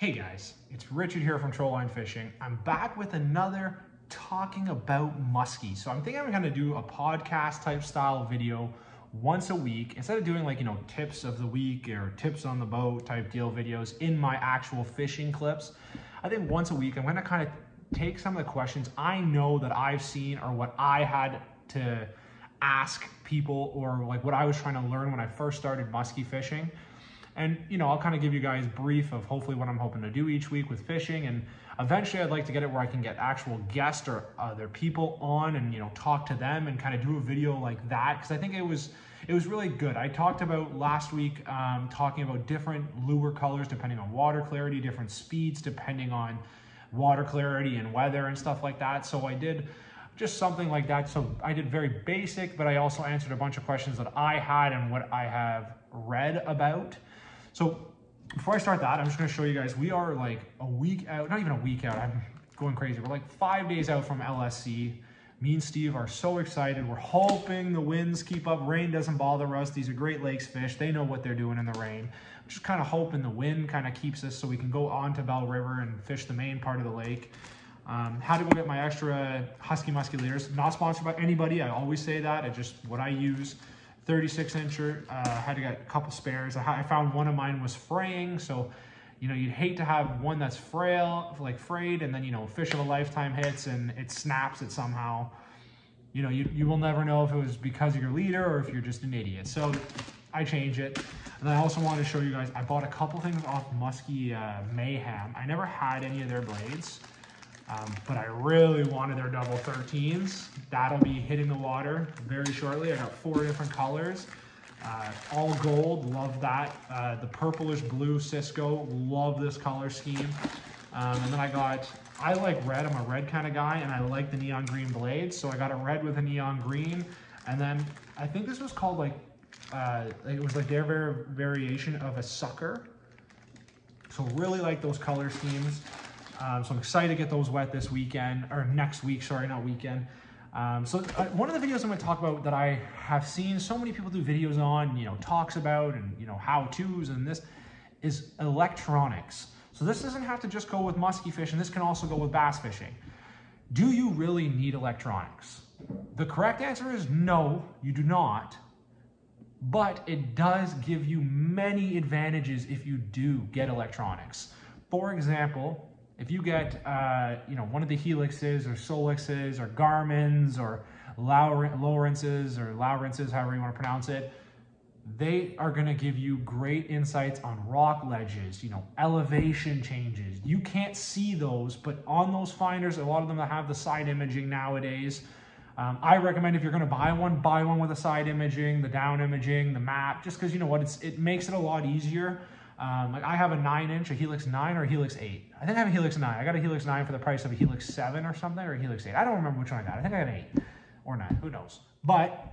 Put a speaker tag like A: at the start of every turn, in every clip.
A: Hey guys, it's Richard here from Trollline Fishing. I'm back with another talking about muskie. So I'm thinking I'm gonna do a podcast type style video once a week. Instead of doing tips of the week or tips on the boat type deal videos in my actual fishing clips, I think once a week I'm gonna kind of take some of the questions I know that I've seen or what I had to ask people or like what I was trying to learn when I first started muskie fishing. And, I'll kind of give you guys brief of hopefully what I'm hoping to do each week with fishing. And eventually I'd like to get it where I can get actual guests or other people on and, talk to them and kind of do a video like that. Cause I think it was really good. I talked about last week, talking about different lure colors, depending on water clarity, different speeds, depending on water clarity and weather and stuff like that. So I did just something like that. So I did very basic, but I also answered a bunch of questions that I had and what I have read about. So before I start that, I'm just gonna show you guys, we are like a week out, not even a week out, I'm going crazy. We're like 5 days out from LSC. Me and Steve are so excited. We're hoping the winds keep up, rain doesn't bother us. These are Great Lakes fish. They know what they're doing in the rain. I'm just kind of hoping the wind kind of keeps us so we can go on to Bell River and fish the main part of the lake. Had to go get my extra Husky Musky leaders. Not sponsored by anybody, I always say that. It's just what I use. 36 incher, had to get a couple spares. I found one of mine was fraying, so you'd hate to have one that's frail, like frayed, and then fish of a lifetime hits and it snaps it somehow. You will never know if it was because of your leader or if you're just an idiot. So I changed it. And I also wanted to show you guys, I bought a couple things off Musky Mayhem. I never had any of their blades. But I really wanted their double 13s. That'll be hitting the water very shortly. I got 4 different colors, all gold, love that. The purplish blue Cisco, love this color scheme. And then I like red, I'm a red kind of guy, and I like the neon green blades. So I got a red with a neon green. And then I think this was called it was like their variation of a sucker. So really like those color schemes. So I'm excited to get those wet this weekend, or next week, sorry, not weekend. One of the videos I'm going to talk about that I have seen so many people do videos on, talks about and, how-tos and this is electronics. So this doesn't have to just go with musky fishing. This can also go with bass fishing. Do you really need electronics? The correct answer is no, you do not. But it does give you many advantages if you do get electronics. For example, if you get, one of the Helixes or Solixes or Garmin's or Lowrences, however you want to pronounce it, they are going to give you great insights on rock ledges, elevation changes. You can't see those, but on those finders, a lot of them that have the side imaging nowadays, I recommend if you're going to buy one with the side imaging, the down imaging, the map, just because it makes it a lot easier. Like I have a 9-inch, a Helix 9 or a Helix 8. I think I have a Helix 9. I got a Helix 9 for the price of a Helix 7 or something, or a Helix 8. I don't remember which one I got. I think I got an 8 or 9, who knows. But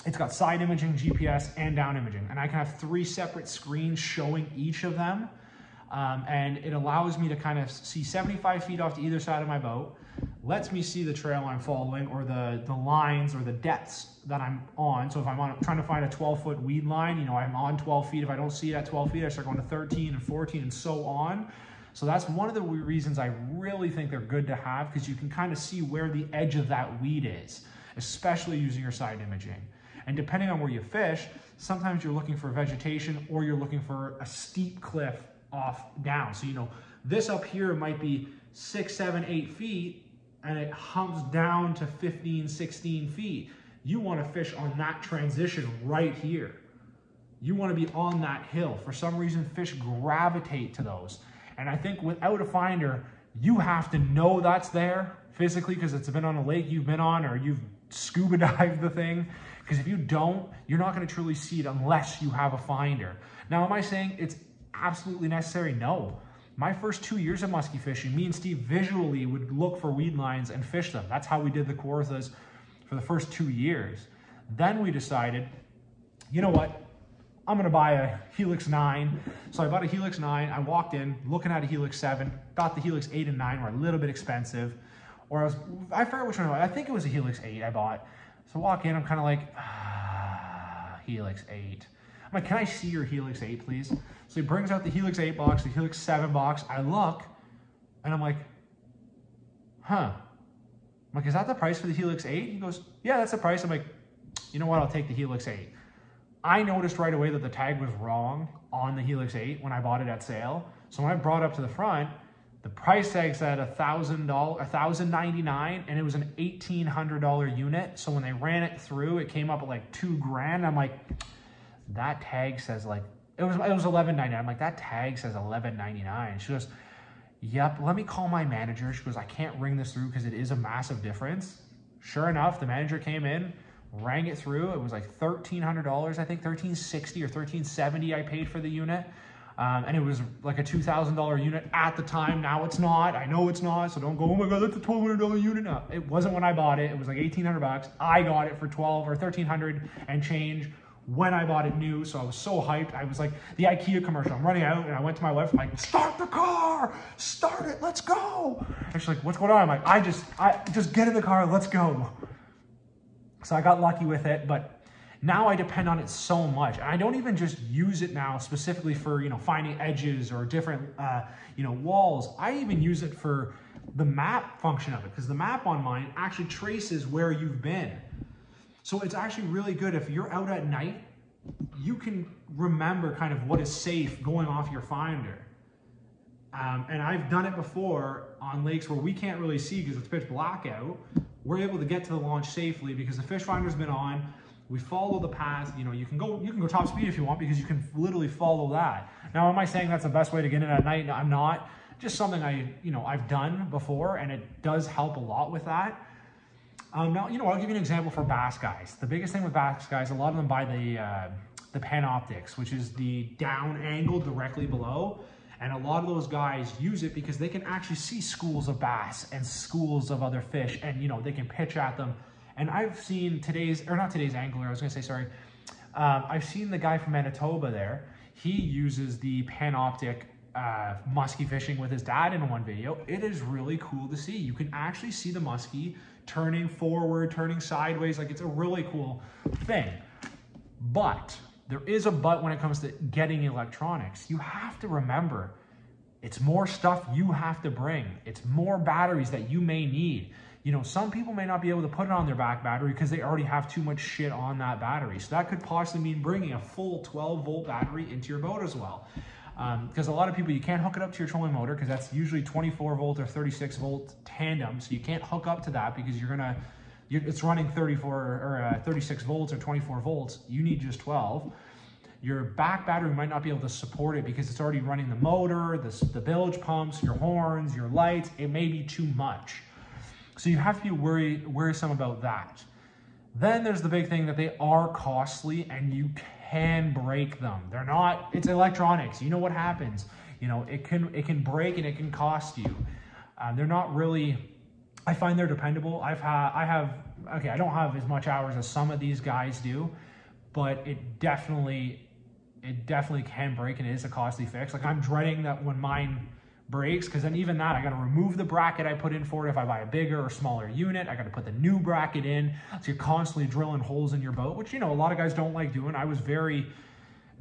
A: it's got side imaging, GPS, and down imaging. And I can have 3 separate screens showing each of them. And it allows me to kind of see 75 feet off to either side of my boat, lets me see the trail I'm following or the lines or the depths that I'm on. So if I'm trying to find a 12-foot weed line, I'm on 12 feet. If I don't see it at 12 feet, I start going to 13 and 14 and so on. So that's one of the reasons I really think they're good to have, because you can kind of see where the edge of that weed is, especially using your side imaging. And depending on where you fish, sometimes you're looking for vegetation or you're looking for a steep cliff off down. So, this up here might be 6, 7, 8 feet and it humps down to 15, 16 feet. You want to fish on that transition right here. You want to be on that hill. For some reason, fish gravitate to those. And I think without a finder, you have to know that's there physically because it's been on a lake you've been on or you've scuba dived the thing. Because if you don't, you're not going to truly see it unless you have a finder. Now, am I saying it's absolutely necessary? No. My first 2 years of musky fishing, me and Steve visually would look for weed lines and fish them. That's how we did the Kawarthas for the first 2 years. Then we decided, you know what? I'm going to buy a Helix 9. So I bought a Helix 9. I walked in looking at a Helix 7. Thought the Helix 8 and 9 were a little bit expensive. I forgot which one it was. I think it was a Helix 8 I bought. So I walk in, I'm kind of like, Helix 8. like, can I see your Helix 8, please? So he brings out the Helix 8 box, the Helix 7 box. I look, and I'm like, huh. I'm like, is that the price for the Helix 8? He goes, yeah, that's the price. I'm like, you know what? I'll take the Helix 8. I noticed right away that the tag was wrong on the Helix 8 when I bought it at sale. So when I brought it up to the front, the price tag said $1,099, and it was an $1,800 unit. So when they ran it through, it came up at like $2,000. I'm like, that tag says like, it was $1,199. I'm like, that tag says $1,199. She goes, yep, let me call my manager. She goes, I can't ring this through because it is a massive difference. Sure enough, the manager came in, rang it through. It was like $1,300, I think $1,360 or $1,370 I paid for the unit. And it was like a $2,000 unit at the time. Now it's not. I know it's not. So don't go, oh my God, that's a $1,200 unit now. It wasn't when I bought it. It was like 1,800 bucks. I got it for 12 or 1,300 and change when I bought it new. So I was so hyped. I was like the IKEA commercial. I'm running out and I went to my wife. I'm like, start the car, start it, let's go. And she's like, what's going on? I'm like, I just get in the car, let's go. So I got lucky with it, but now I depend on it so much. And I don't even just use it now specifically for, you know, finding edges or different, you know, walls. I even use it for the map function of it, because the map on mine actually traces where you've been. So it's actually really good if you're out at night, you can remember kind of what is safe going off your finder. And I've done it before on lakes where we can't really see because it's pitch black out. We're able to get to the launch safely because the fish finder's been on. We follow the path. You know, you can go top speed if you want because you can literally follow that. Now, am I saying that's the best way to get in at night? No, I'm not. Just something I've done before, and it does help a lot with that. Now, you know, I'll give you an example for bass guys. The biggest thing with bass guys, a lot of them buy the Panoptics, which is the down angle directly below. And a lot of those guys use it because they can actually see schools of bass and schools of other fish, and, you know, they can pitch at them. And I've seen not today's angler, I was gonna say, sorry. I've seen the guy from Manitoba there. He uses the Panoptic musky fishing with his dad in one video. It is really cool to see. You can actually see the musky turning forward, turning sideways. Like, it's a really cool thing. But there is a but when it comes to getting electronics. You have to remember, it's more stuff you have to bring. It's more batteries that you may need. You know, some people may not be able to put it on their back battery because they already have too much shit on that battery. So that could possibly mean bringing a full 12-volt battery into your boat as well. Because a lot of people, you can't hook it up to your trolling motor because that's usually 24-volt or 36-volt tandem. So you can't hook up to that because it's running 36 volts or 24 volts. You need just 12. Your back battery might not be able to support it because it's already running the motor, the bilge pumps, your horns, your lights. It may be too much. So you have to be worrisome about that. Then there's the big thing that they are costly and you can break them. They're not, it's electronics. You know what happens. You know, it can break and it can cost you. They're not really, I find they're dependable. I don't have as much hours as some of these guys do, but it definitely can break and it is a costly fix. Like, I'm dreading that when mine breaks, because then even that, I got to remove the bracket I put in for it. If I buy a bigger or smaller unit, I got to put the new bracket in. So you're constantly drilling holes in your boat, which, you know, a lot of guys don't like doing. I was very,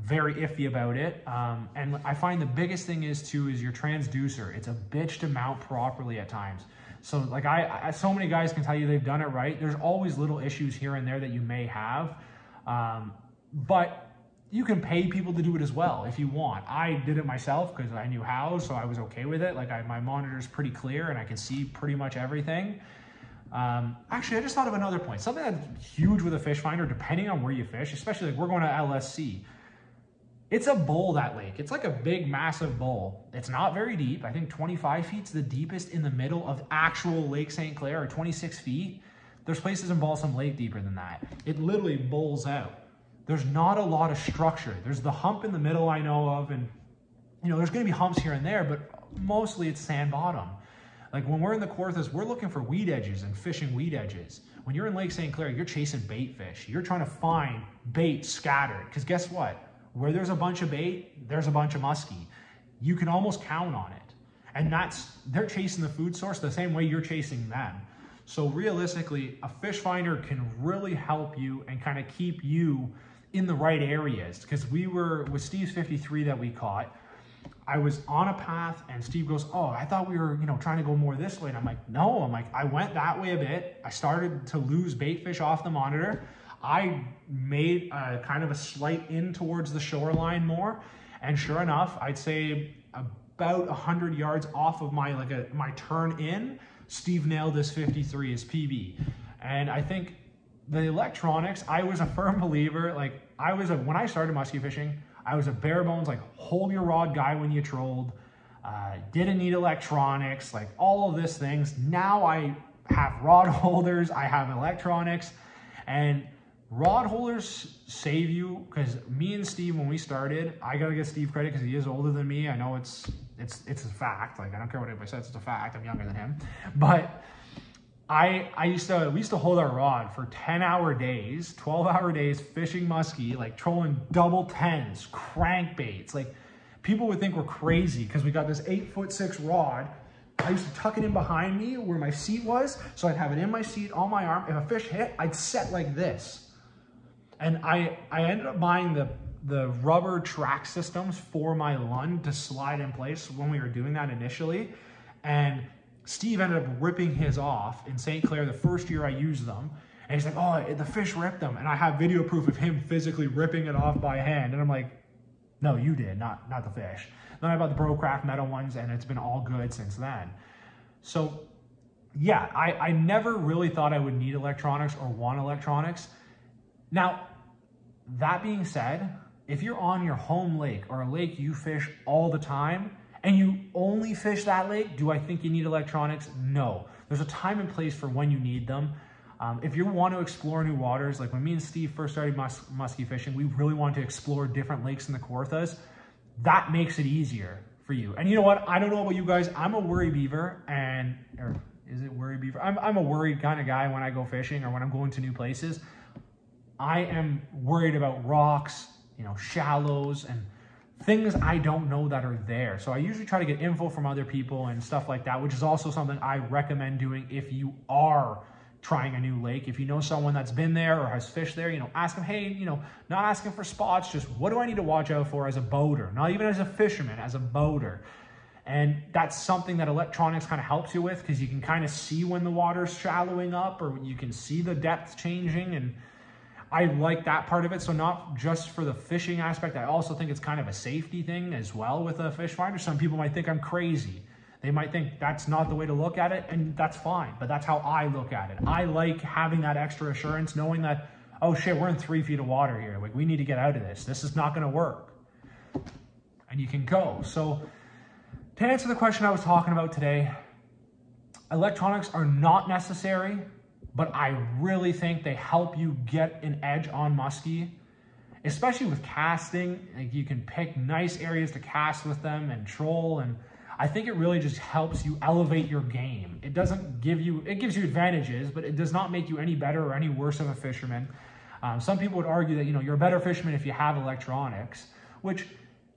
A: very iffy about it. And I find the biggest thing is your transducer. It's a bitch to mount properly at times. So like so many guys can tell you they've done it right. There's always little issues here and there that you may have. But you can pay people to do it as well if you want. I did it myself because I knew how, so I was okay with it. Like, my monitor's pretty clear and I can see pretty much everything. Actually, I just thought of another point. Something that's huge with a fish finder, depending on where you fish, especially like we're going to LSC. It's a bowl, that lake. It's like a big, massive bowl. It's not very deep. I think 25 feet's the deepest in the middle of actual Lake St. Clair, or 26 feet. There's places in Balsam Lake deeper than that. It literally bowls out. There's not a lot of structure. There's the hump in the middle I know of, and, you know, there's gonna be humps here and there, but mostly it's sand bottom. Like, when we're in the Kawarthas, we're looking for weed edges and fishing weed edges. When you're in Lake St. Clair, you're chasing bait fish. You're trying to find bait scattered, because guess what? Where there's a bunch of bait, there's a bunch of muskie. You can almost count on it. And they're chasing the food source the same way you're chasing them. So realistically, a fish finder can really help you and kind of keep you in the right areas, because we were with Steve's 53 that we caught. I was on a path and Steve goes, oh, I thought we were, trying to go more this way. And I'm like, no, I went that way a bit. I started to lose bait fish off the monitor. I made a kind of a slight in towards the shoreline more. And sure enough, I'd say about 100 yards off of my my turn in, Steve nailed this 53, his PB. And I think the electronics, I was a firm believer. When I started musky fishing, I was a bare bones, hold your rod guy when you trolled, didn't need electronics, all of these things. Now I have rod holders, I have electronics, and rod holders save you, because me and Steve, when we started, I gotta give Steve credit because he is older than me. I know it's a fact. I don't care what anybody says, it's a fact. I'm younger than him. But we used to hold our rod for 10-hour days, 12-hour days, fishing musky, trolling double 10s, crankbaits. People would think we're crazy because we got this 8'6" rod. I used to tuck it in behind me where my seat was, so I'd have it in my seat on my arm. If a fish hit, I'd set like this. And I ended up buying the rubber track systems for my Lund to slide in place when we were doing that initially. And Steve ended up ripping his off in St. Clair the first year I used them. And he's like, oh, the fish ripped them. And I have video proof of him physically ripping it off by hand. And I'm like, no, you did, not the fish. Then I bought the Brocraft metal ones, and it's been all good since then. So yeah, I never really thought I would need electronics or want electronics. Now, that being said, if you're on your home lake or a lake you fish all the time, and you only fish that lake, do I think you need electronics? No. There's a time and place for when you need them. If you want to explore new waters, like when me and Steve first started musky fishing, we really wanted to explore different lakes in the Kawarthas. That makes it easier for you. And you know what? I don't know about you guys. I'm a worry beaver, or is it worry beaver? I'm a worried kind of guy when I go fishing or when I'm going to new places. I am worried about rocks, shallows, and things I don't know that are there. So I usually try to get info from other people and stuff like that, which is also something I recommend doing if you are trying a new lake. If you know someone that's been there or has fished there, ask them, hey, not asking for spots, just what do I need to watch out for as a boater? Not even as a fisherman, as a boater. And that's something that electronics kind of helps you with, because you can kind of see when the water's shallowing up, or you can see the depth changing. And I like that part of it. So not just for the fishing aspect, I also think it's kind of a safety thing as well with a fish finder. Some people might think I'm crazy. They might think that's not the way to look at it, and that's fine, but that's how I look at it. I like having that extra assurance, knowing that, oh shit, we're in 3 feet of water here. We need to get out of this. This is not gonna work. And you can go. So to answer the question I was talking about today, electronics are not necessary, but I really think they help you get an edge on muskie, especially with casting. You can pick nice areas to cast with them and troll, and I think it really just helps you elevate your game. It doesn't give you, it gives you advantages, but it does not make you any better or any worse of a fisherman. Some people would argue that, you're a better fisherman if you have electronics, which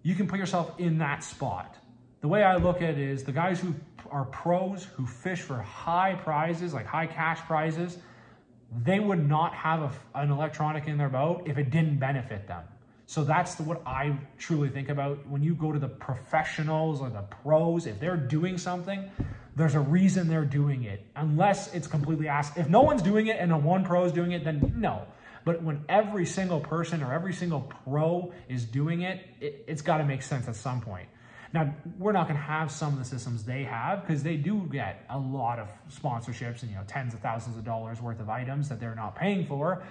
A: you can put yourself in that spot. The way I look at it is the guys who are pros, who fish for high prizes, like high cash prizes, they would not have an electronic in their boat if it didn't benefit them. So that's what I truly think about. When you go to the professionals or the pros, if they're doing something, there's a reason they're doing it. Unless it's completely asked. If no one's doing it and the one pro is doing it, then no. But when every single person or every single pro is doing it, it's got to make sense at some point. Now, we're not going to have some of the systems they have, because they do get a lot of sponsorships and, tens of thousands of dollars worth of items that they're not paying for.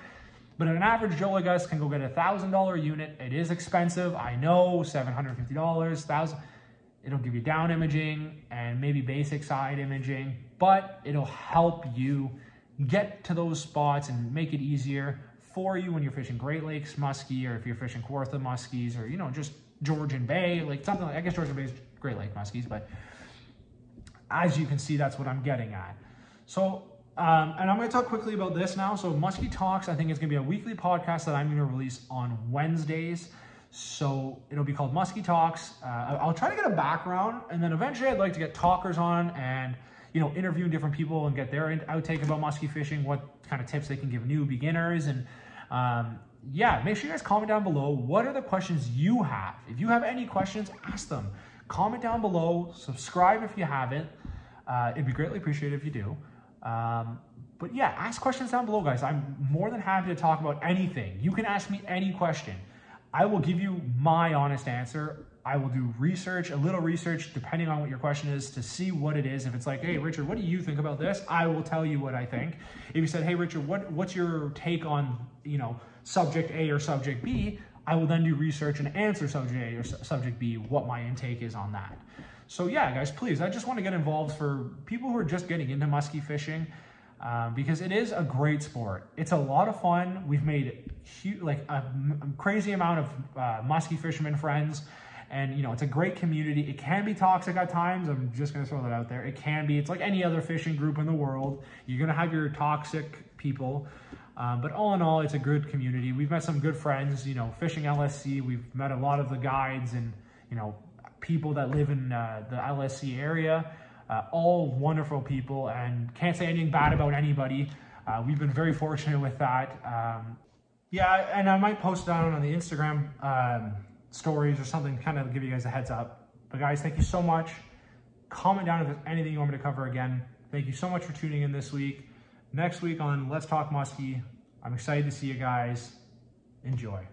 A: But an average Joe like us can go get a $1,000 unit. It is expensive, I know, $750, $1,000. It'll give you down imaging and maybe basic side imaging, but it'll help you get to those spots and make it easier for you when you're fishing Great Lakes muskie, or if you're fishing Kawartha muskies, or just Georgian Bay, like something like, I guess Georgian Bay is Great Lake muskies, but as you can see, that's what I'm getting at. So, and I'm going to talk quickly about this now. So Musky Talks, I think it's going to be a weekly podcast that I'm going to release on Wednesdays. So it'll be called Musky Talks. I'll try to get a background, and then eventually I'd like to get talkers on and, interviewing different people and get their outtake about musky fishing, what kind of tips they can give new beginners, and, yeah, make sure you guys comment down below. What are the questions you have? If you have any questions, ask them. Comment down below, subscribe if you haven't. It'd be greatly appreciated if you do. But yeah, ask questions down below, guys. I'm more than happy to talk about anything. You can ask me any question. I will give you my honest answer. I will do research, a little research, depending on what your question is, to see what it is. If it's like, hey, Richard, what do you think about this? I will tell you what I think. If you said, hey, Richard, what's your take on, subject A or subject B? I will then do research and answer subject A or subject B, what my intake is on that. So yeah, guys, please, I just want to get involved for people who are just getting into musky fishing, because it is a great sport. It's a lot of fun. We've made a crazy amount of musky fishermen friends, and it's a great community. It can be toxic at times. I'm just going to throw that out there. It can be. It's like any other fishing group in the world. You're going to have your toxic people. But all in all, it's a good community. We've met some good friends, fishing LSC. We've met a lot of the guides and, people that live in the LSC area. All wonderful people, and can't say anything bad about anybody. We've been very fortunate with that. Yeah, and I might post down on the Instagram stories or something, kind of give you guys a heads up. But guys, thank you so much. Comment down if there's anything you want me to cover again. Thank you so much for tuning in this week. Next week on Let's Talk Musky, I'm excited to see you guys. Enjoy.